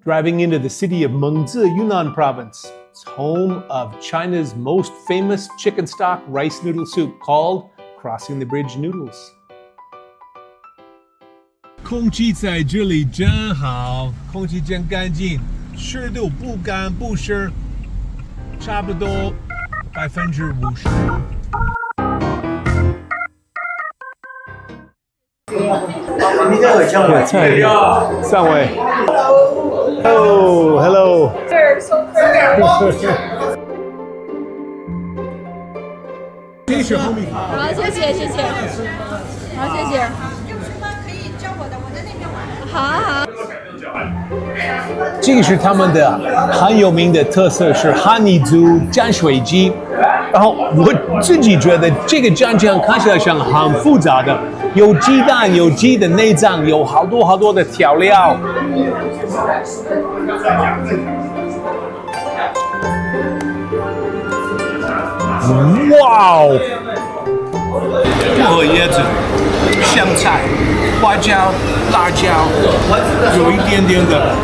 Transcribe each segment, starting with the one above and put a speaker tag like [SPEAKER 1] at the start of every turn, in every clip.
[SPEAKER 1] Driving into the city of Mengzi, Yunnan province, it's home of China's most famous chicken stock rice noodle soup called Crossing the Bridge Noodles. 空气在这里真好，空气真干净，湿度不干不湿，差不多50%。菜，上位。Oh, hello. 这是后面。
[SPEAKER 2] 好，谢谢。好，谢谢。
[SPEAKER 3] 有什么可以教我的？我在那边玩。
[SPEAKER 2] 好。
[SPEAKER 1] 这个是他们的很有名的特色，是哈尼族蘸水鸡。然后我自己觉得这个蘸酱看起来像很复杂的，有鸡蛋，有鸡的内脏，有好多的调料。哇哦！薄荷叶子、香菜、花椒、辣椒，有一点点的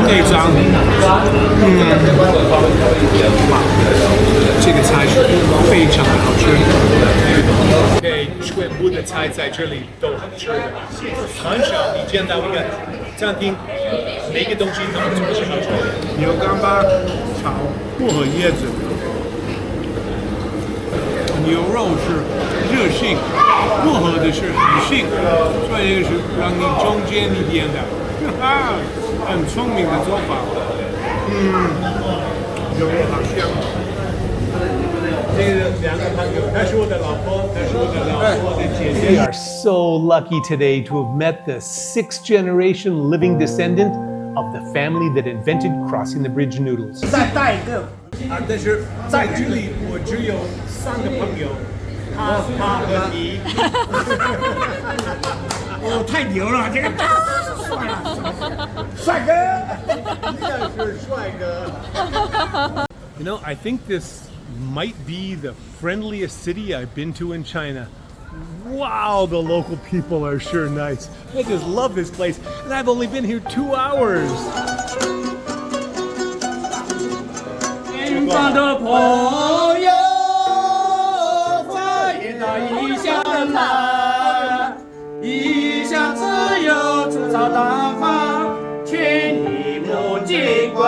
[SPEAKER 1] 内脏。这个菜是非常好吃。对，全部的菜在这里都好吃的，很少你见到一个餐厅每个东西都这么好吃。牛干巴炒薄荷叶子。牛肉是热性，薄荷的是理性，所以这个是让你中间一点的，很聪明的做法。有好香。这个两个朋友，她是我的老婆，她是我的姐姐。We are so lucky today to have met the 6th generation living descendant of the family that invented crossing the bridge noodles.
[SPEAKER 4] 再带一个。
[SPEAKER 1] 但是在这里我只有3个朋友，他和你。
[SPEAKER 4] 哦，太牛了，这个帅哥，
[SPEAKER 1] 你也是帅哥。You know, I think this might be the friendliest city I've been to in China. Wow, the local people are sure nice. I just love this place, and I've only been here 2 hours.
[SPEAKER 4] 远方的朋友，欢迎到异乡来，异乡自有青草淡放，请你莫尽管，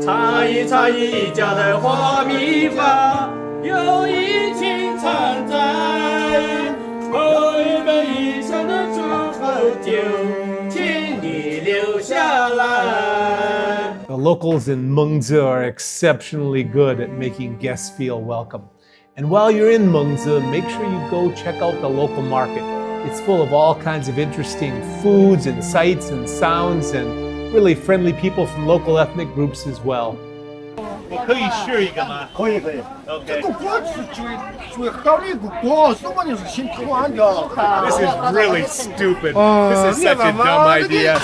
[SPEAKER 4] 尝一家的花蜜饭，有一群常在，喝一杯异乡的祝福酒，请你留下来。
[SPEAKER 1] The locals in Mengzi are exceptionally good at making guests feel welcome. And while you're in Mengzi, make sure you go check out the local market. It's full of all kinds of interesting foods and sights and sounds and really friendly people from local ethnic groups as well. 我可以试一个吗？
[SPEAKER 4] 可以。
[SPEAKER 1] Okay.
[SPEAKER 4] 这个锅最好的一个锅，什么就是新图案的。
[SPEAKER 1] This is really stupid. This is such a dumb idea.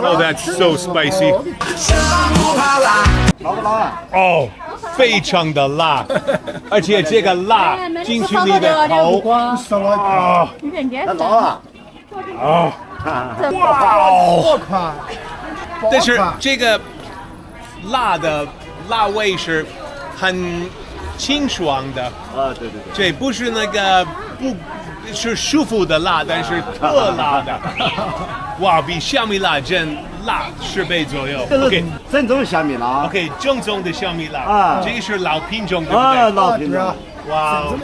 [SPEAKER 1] Oh, that's so spicy.
[SPEAKER 4] 辣不辣？
[SPEAKER 1] 哦，非常的辣，而且这个辣进去你的口。啊！
[SPEAKER 4] 辣啊！
[SPEAKER 1] 啊！哇哦！但是这个辣的辣味是很清爽的。
[SPEAKER 4] 啊，对。
[SPEAKER 1] 这不是那个不是舒服的辣，但是特辣的。哇，比小米辣真辣10倍左右。OK，
[SPEAKER 4] 正宗小米辣。
[SPEAKER 1] OK， 正宗的小米辣。
[SPEAKER 4] 啊，
[SPEAKER 1] 这个是老品种，对不对？
[SPEAKER 4] 啊，老品种。
[SPEAKER 1] 哇哦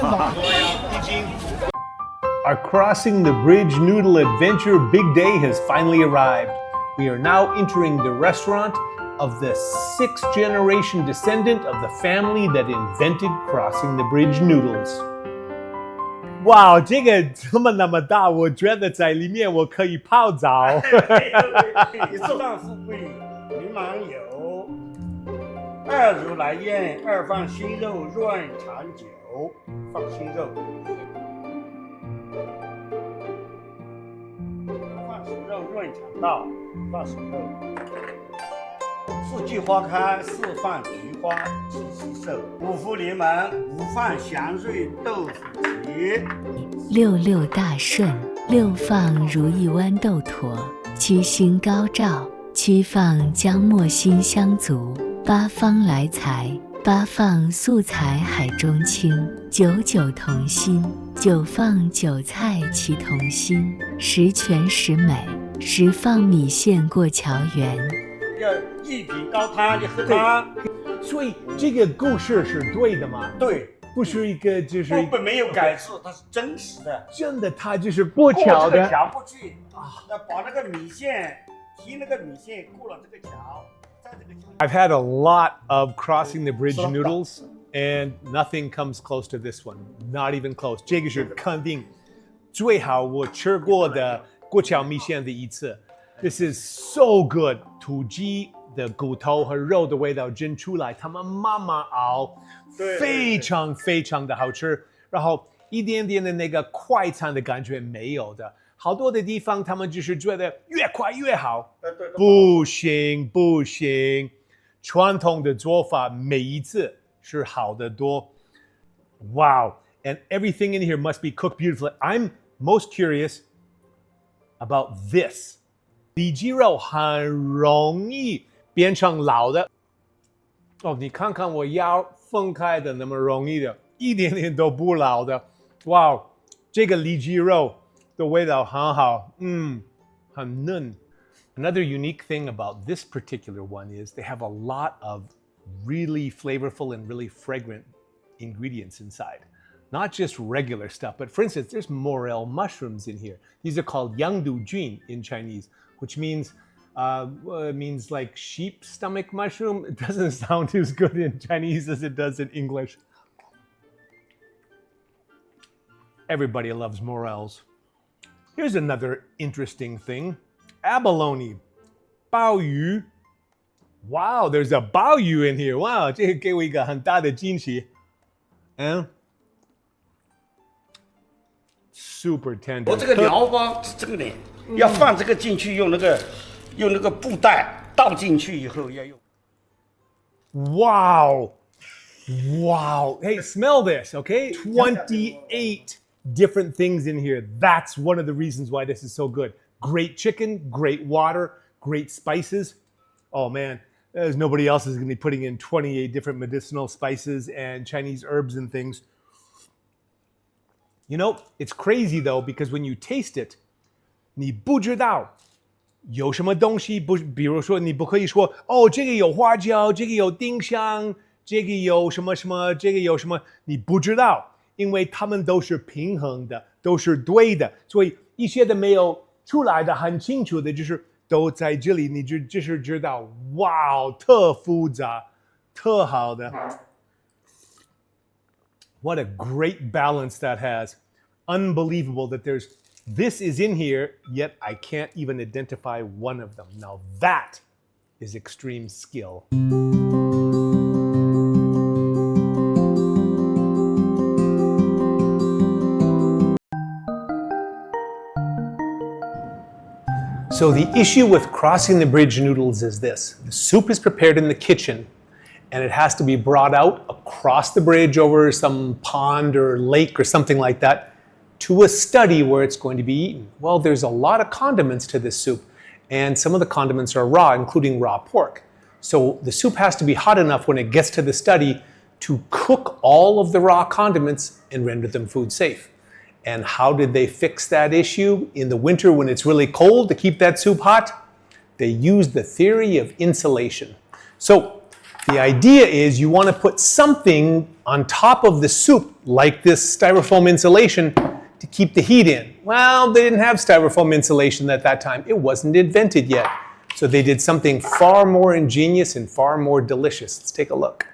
[SPEAKER 1] ！Our Crossing the Bridge Noodle Adventure Big Day has finally arrived. We are now entering the restaurant of the 6th generation descendant of the family that invented Crossing the Bridge Noodles. 哇，这个这么那么大，我觉得在里面我可以泡澡。
[SPEAKER 4] 一上富贵民满有，二如来宴，二放新肉润长久，放新肉。放熟肉润肠道，放熟肉。四季花开，四放菊花鸡西寿，五福临门，五放祥瑞豆腐皮。
[SPEAKER 5] 六六大顺，六放如意豌豆坨，七星高照，七放姜末馨香足，八方来财，八放素材海中青，九九同心，九放韭菜齐同心，十全十美，十放米线过桥缘。
[SPEAKER 4] 要一品高汤，你喝汤。
[SPEAKER 1] 所以这个故事是对的吗？
[SPEAKER 4] 对，
[SPEAKER 1] 不是一个就是
[SPEAKER 4] 根本没有改制，它是真实的。
[SPEAKER 1] 真的，它就是过桥的。
[SPEAKER 4] 过这个桥过去啊，要把那个米线提那个米线过了这个桥，在这个桥。
[SPEAKER 1] I've had a lot of crossing the bridge noodles, and nothing comes close to this one. Not even close. 这个是肯定最好我吃过的过桥米线的一次。This is so good. 土鸡的骨头和肉的味道真出来，他们妈妈熬，非常非常的好吃。然后一点点的那个快餐的感觉没有的。好多的地方他们就是觉得越快越好，不行不行，传统的做法每一次是好得多。Wow, and everything in here must be cooked beautifully. I'm most curious about this. 里脊肉很容易变成老的。哦，你看看我腰分开的那么容易的，一点点都不老的。哇，这个里脊肉的味道很好，很嫩。Another unique thing about this particular one is they have a lot of really flavorful and really fragrant ingredients inside. Not just regular stuff, but for instance, there's morel mushrooms in here. These are called yangdujun in Chinese, which means like sheep stomach mushroom. It doesn't sound as good in Chinese as it does in English. Everybody loves morels. Here's another interesting thing. Abalone, 鲍鱼. Wow, there's a 鲍鱼 in here. Wow, 这个给我一个很大的惊喜。And super tender.
[SPEAKER 4] 我这个料包是这个呢，要放这个进去，用那个布袋倒进去以后要用。
[SPEAKER 1] Wow. Wow. Hey, smell this, okay? 28 different things in here. That's one of the reasons why this is so good. Great chicken, great water, great spices. Oh man, there's nobody else is going to be putting in 28 different medicinal spices and Chinese herbs and things. You know, it's crazy though, because when you taste it, 你不知道有什么东西不，比如说你不可以说哦，这个有花椒，这个有丁香，这个有什么什么，这个有什么，你不知道，因为它们都是平衡的，都是对的，所以一些的没有出来的很清楚的，就是都在这里，你就是知道，哇，特复杂，特好的。What a great balance that has. Unbelievable that this is in here, yet I can't even identify one of them. Now that is extreme skill. So the issue with crossing the bridge noodles is this. The soup is prepared in the kitchen, and it has to be brought out across the bridge over some pond or lake or something like that to a study where it's going to be eaten. Well, there's a lot of condiments to this soup, and some of the condiments are raw, including raw pork. So the soup has to be hot enough when it gets to the study to cook all of the raw condiments and render them food safe. And how did they fix that issue in the winter when it's really cold to keep that soup hot? They used the theory of insulation. So the idea is you want to put something on top of the soup, like this styrofoam insulation, to keep the heat in. Well, they didn't have styrofoam insulation at that time. It wasn't invented yet. So they did something far more ingenious and far more delicious. Let's take a look.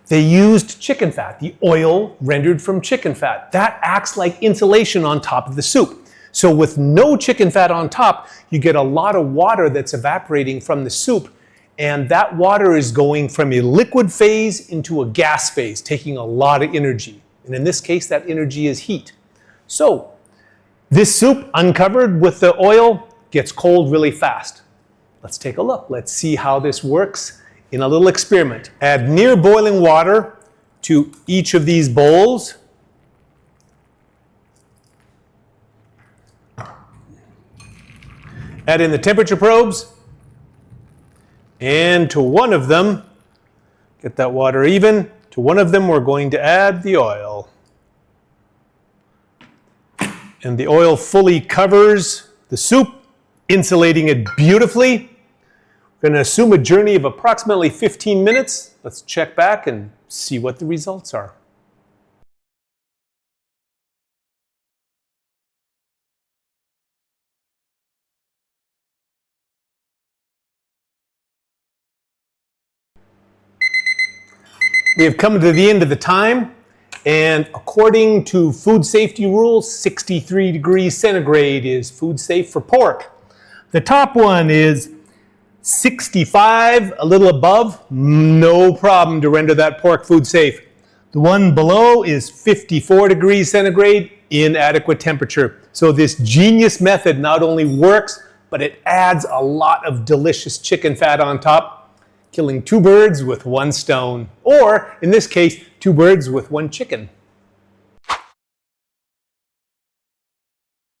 [SPEAKER 1] They used chicken fat, the oil rendered from chicken fat. That acts like insulation on top of the soup. So with no chicken fat on top, you get a lot of water that's evaporating from the soup, and that water is going from a liquid phase into a gas phase, taking a lot of energy. And in this case, that energy is heat. So this soup, uncovered with the oil, gets cold really fast. Let's take a look. Let's see how this works in a little experiment. Add near boiling water to each of these bowls. Add in the temperature probes. And to one of them, get that water even, to one of them we're going to add the oil. And the oil fully covers the soup, insulating it beautifully. We're going to assume a journey of approximately 15 minutes. Let's check back and see what the results are. We have come to the end of the time, and according to food safety rules, 63 degrees centigrade is food safe for pork. The top one is 65, a little above, no problem to render that pork food safe. The one below is 54 degrees centigrade, inadequate temperature. So this genius method not only works, but it adds a lot of delicious chicken fat on top, killing two birds with one stone. Or, in this case, two birds with one chicken.